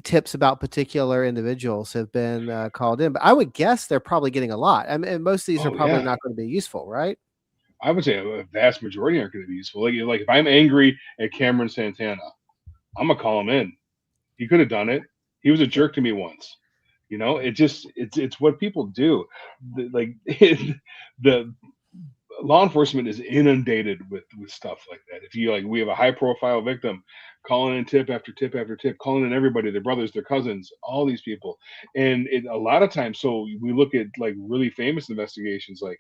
tips about particular individuals have been called in. But I would guess they're probably getting a lot. I mean, most of these are probably not going to be useful, right? I would say a vast majority aren't going to be useful. Like if I'm angry at Cameron Santana, I'm gonna call him in. He could have done it. He was a jerk to me once. It's what people do. The law enforcement is inundated with stuff like that. If you we have a high profile victim, calling in tip after tip after tip, calling in everybody, their brothers, their cousins, all these people. And a lot of times, so we look at really famous investigations like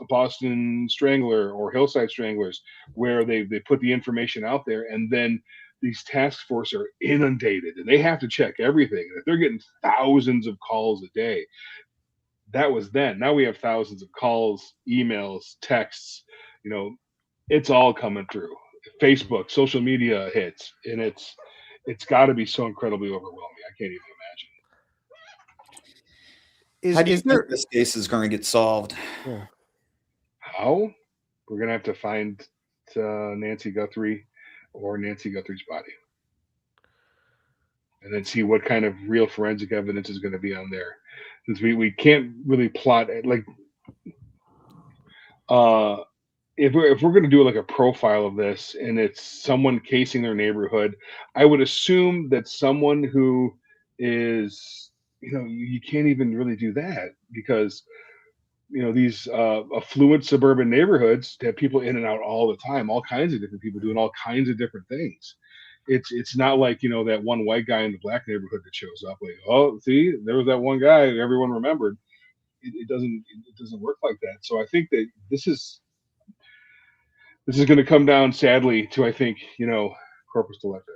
Boston Strangler or Hillside Stranglers, where they put the information out there, and then these task force are inundated and they have to check everything. If they're getting thousands of calls a day, that was then. Now we have thousands of calls, emails, texts. It's all coming through. Facebook, social media hits, and it's got to be so incredibly overwhelming. I can't even imagine. How do you think this case is going to get solved? Yeah. How? We're gonna have to find Nancy Guthrie or Nancy Guthrie's body, and then see what kind of real forensic evidence is going to be on there. Since we can't really plot it, if we're going to do a profile of this and it's someone casing their neighborhood, I would assume that someone who is you can't even really do that because these affluent suburban neighborhoods have people in and out all the time, all kinds of different people doing all kinds of different things. It's not like that one white guy in the black neighborhood that shows up oh, see, there was that one guy everyone remembered. It doesn't work like that. So I think that this is This is going to come down, sadly, to, I think, corpus delicti.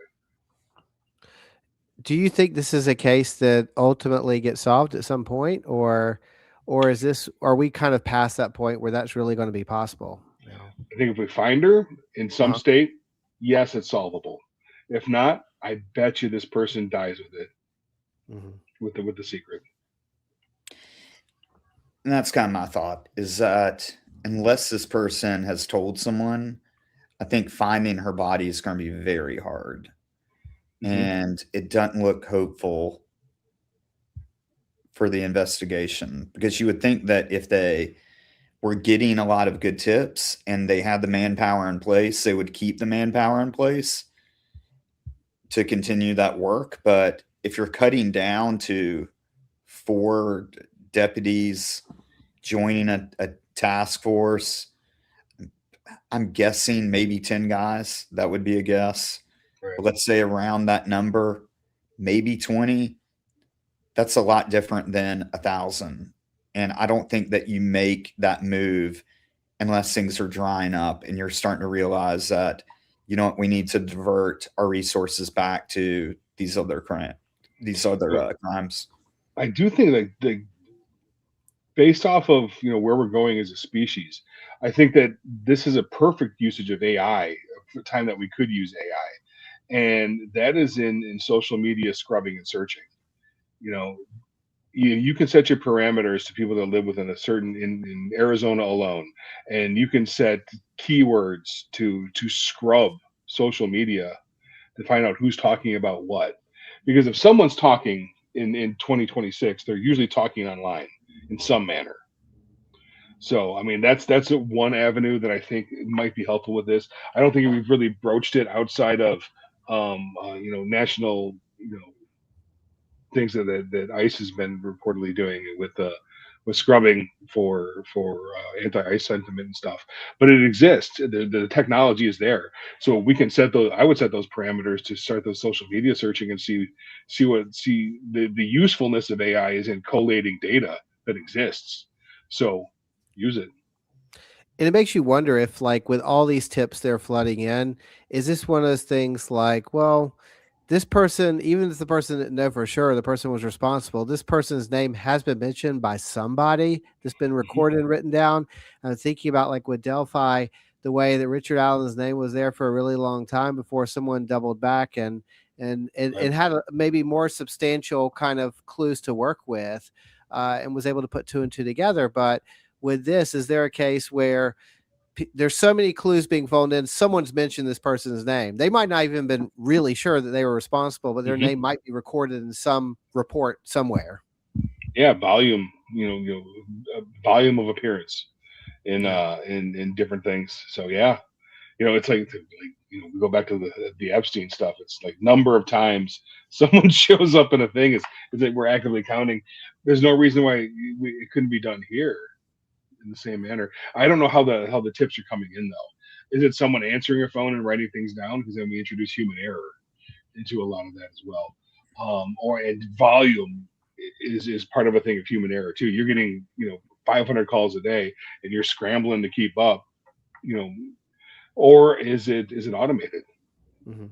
Do you think this is a case that ultimately gets solved at some point, or are we kind of past that point where that's really going to be possible now? I think if we find her in some Uh-huh. state, yes, it's solvable. If not, I bet you this person dies with it, Mhm. with the secret. And that's kind of my thought, is that unless this person has told someone, I think finding her body is going to be very hard. Mhm. And it doesn't look hopeful for the investigation, because you would think that if they were getting a lot of good tips and they had the manpower in place, they would keep the manpower in place to continue that work. But if you're cutting down to 4 deputies joining a task force, I'm guessing maybe 10 guys. That would be a guess. Right. But let's say around that number, maybe 20. That's a lot different than 1,000. And I don't think that you make that move unless things are drying up and you're starting to realize that, you know what, we need to divert our resources back to these other crimes. I do think that based off of where we're going as a species, I think that this is a perfect usage of AI for time that we could use AI, and that is in social media scrubbing and searching. You know, you can set your parameters to people that live within a certain in Arizona alone, and you can set keywords to scrub social media to find out who's talking about what. Because if someone's talking in 2026, they're usually talking online in some manner. So, I mean, that's one avenue that I think might be helpful with this. I don't think we've really broached it outside of, national, things that ICE has been reportedly doing with scrubbing for anti-ICE sentiment and stuff. But it exists. The technology is there, so we can set those. I would set those parameters to start those social media searching and see the usefulness of AI is in collating data that exists. So use it. And it makes you wonder if, like, with all these tips they're flooding in, is this one of those things like, well, this person, even if the person didn't know for sure the person was responsible, this person's name has been mentioned by somebody that's been Mhm. recorded and written down. I'm thinking about, like, with Delphi, the way that Richard Allen's name was there for a really long time before someone doubled back and had maybe more substantial kind of clues to work with, and was able to put two and two together. But with this, is there a case where there's so many clues being phoned in, someone's mentioned this person's name? They might not even been really sure that they were responsible, but their Mhm. name might be recorded in some report somewhere. Yeah, volume. Volume of appearance in Yeah. in different things. So yeah, it's like we go back to the Epstein stuff. It's like number of times someone shows up in a thing is that we're actively counting. There's no reason why it couldn't be done here in the same manner. I don't know how the tips are coming in though. Is it someone answering your phone and writing things down? Because then we introduce human error into a lot of that as well. Or and volume is part of a thing of human error too. You're getting 500 calls a day, and you're scrambling to keep up. You know, or is it automated? Mhm.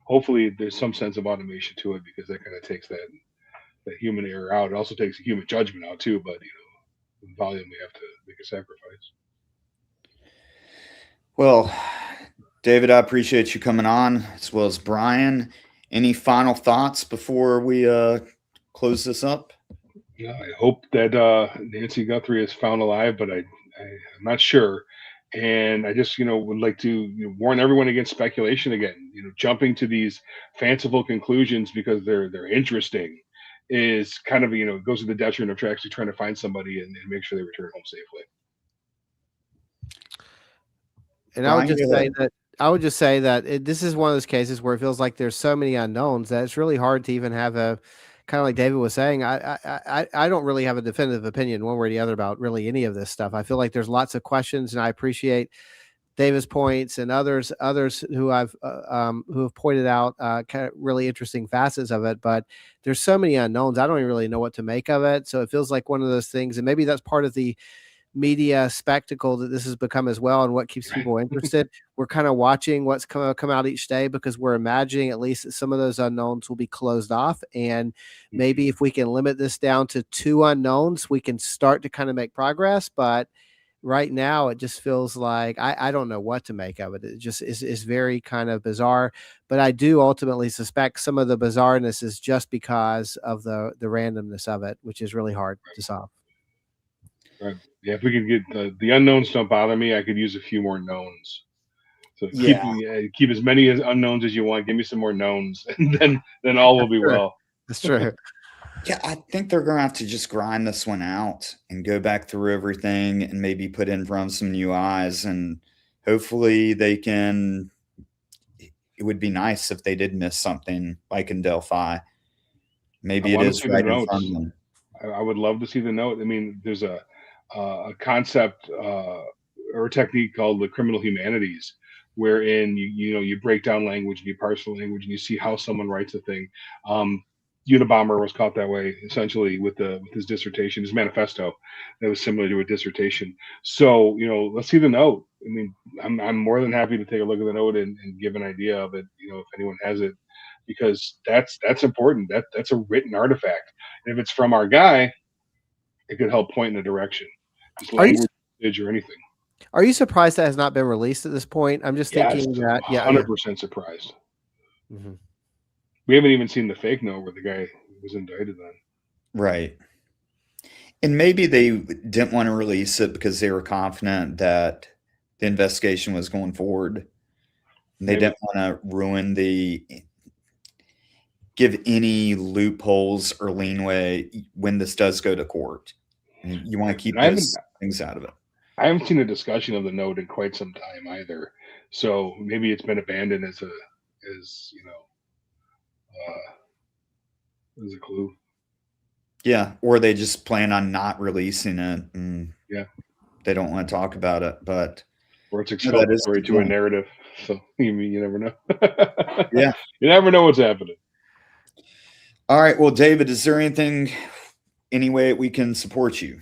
Hopefully, there's some sense of automation to it because that kind of takes that human error out. It also takes the human judgment out too. But with volume, we have to make a sacrifice. Well, David, I appreciate you coming on, as well as Brian. Any final thoughts before we close this up? Yeah, I hope that Nancy Guthrie is found alive, but I'm not sure. And I just would like to warn everyone against speculation again. Jumping to these fanciful conclusions because they're interesting is kind of goes to the detriment of actually trying to find somebody and make sure they return home safely. And Brian, go ahead. I would just say that this is one of those cases where it feels like there's so many unknowns that it's really hard to even have a kind of, like David was saying. I don't really have a definitive opinion one way or the other about really any of this stuff. I feel like there's lots of questions, and I appreciate David's points and others who who have pointed out kind of really interesting facets of it. But there's so many unknowns. I don't even really know what to make of it. So it feels like one of those things, and maybe that's part of the media spectacle that this has become as well, and what keeps people interested. We're kind of watching what's come out each day, because we're imagining at least that some of those unknowns will be closed off. And maybe if we can limit this down to 2 unknowns, we can start to kind of make progress. But right now it just feels like I don't know what to make of it. It just is very kind of bizarre. But I do ultimately suspect some of the bizarreness is just because of the randomness of it, which is really hard to solve. Right. Yeah, if we could get the unknowns don't bother me, I could use a few more knowns. So keep as many as unknowns as you want. Give me some more knowns, and then all will be well. That's true. Yeah, I think they're going to have to just grind this one out and go back through everything and maybe put in from some new eyes. And hopefully they can. It would be nice if they did miss something like in Delphi. Maybe it is right in front of them. I would love to see the note. I mean, there's a concept or a technique called the criminal humanities, wherein you break down language and you parse the language and you see how someone writes a thing. Unabomber was caught that way essentially with his dissertation, his manifesto, that was similar to a dissertation. So let's see the note. I mean, I'm more than happy to take a look at the note and give an idea of it. If anyone has it, because that's important. That's a written artifact, and if it's from our guy, it could help point in a direction. Just language or anything. Are you surprised that has not been released at this point? I'm just thinking that 100% surprised. Mm-hmm. We haven't even seen the fake note where the guy was indicted on. Right. And maybe they didn't want to release it because they were confident that the investigation was going forward. And they didn't want to give any loopholes or leeway when this does go to court. And you want to keep those things out of it. I haven't seen a discussion of the note in quite some time either. So maybe it's been abandoned as a clue. Yeah, or they just plan on not releasing it, and they don't want to talk about it. But or it's exculpatory to a narrative. So you never know. Yeah, you never know what's happening. All right. Well, David, is there any way we can support you?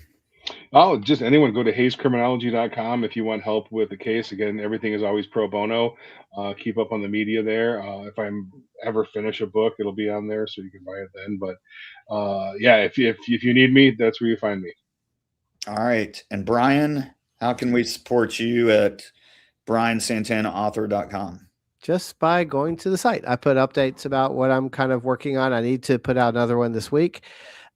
Oh, just anyone, go to hayescriminology.com if you want help with the case. Again, everything is always pro bono. Keep up on the media there. If I ever finish a book, it'll be on there, so you can buy it then. But if you need me, that's where you find me. All right. And Brian, how can we support you at briansantanaauthor.com? Just by going to the site. I put updates about what I'm kind of working on. I need to put out another one this week.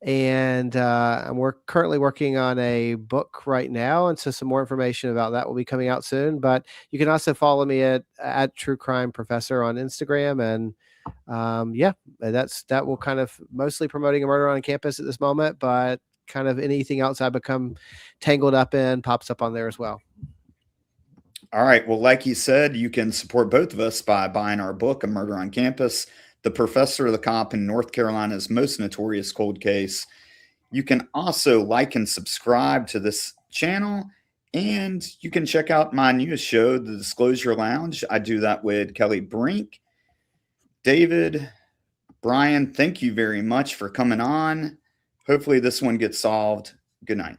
And we're currently working on a book right now, and so some more information about that will be coming out soon. But you can also follow me at True Crime Professor on Instagram, and that will kind of mostly promoting a murder on campus at this moment, but kind of anything else I become tangled up in pops up on there as well. All right. Well, like you said, you can support both of us by buying our book, A Murder on Campus, the professor of the cop in North Carolina's most notorious cold case. You can also like and subscribe to this channel, and you can check out my newest show, The Disclosure Lounge. I do that with Kelly Brink. David, Brian, thank you very much for coming on. Hopefully this one gets solved. Good night.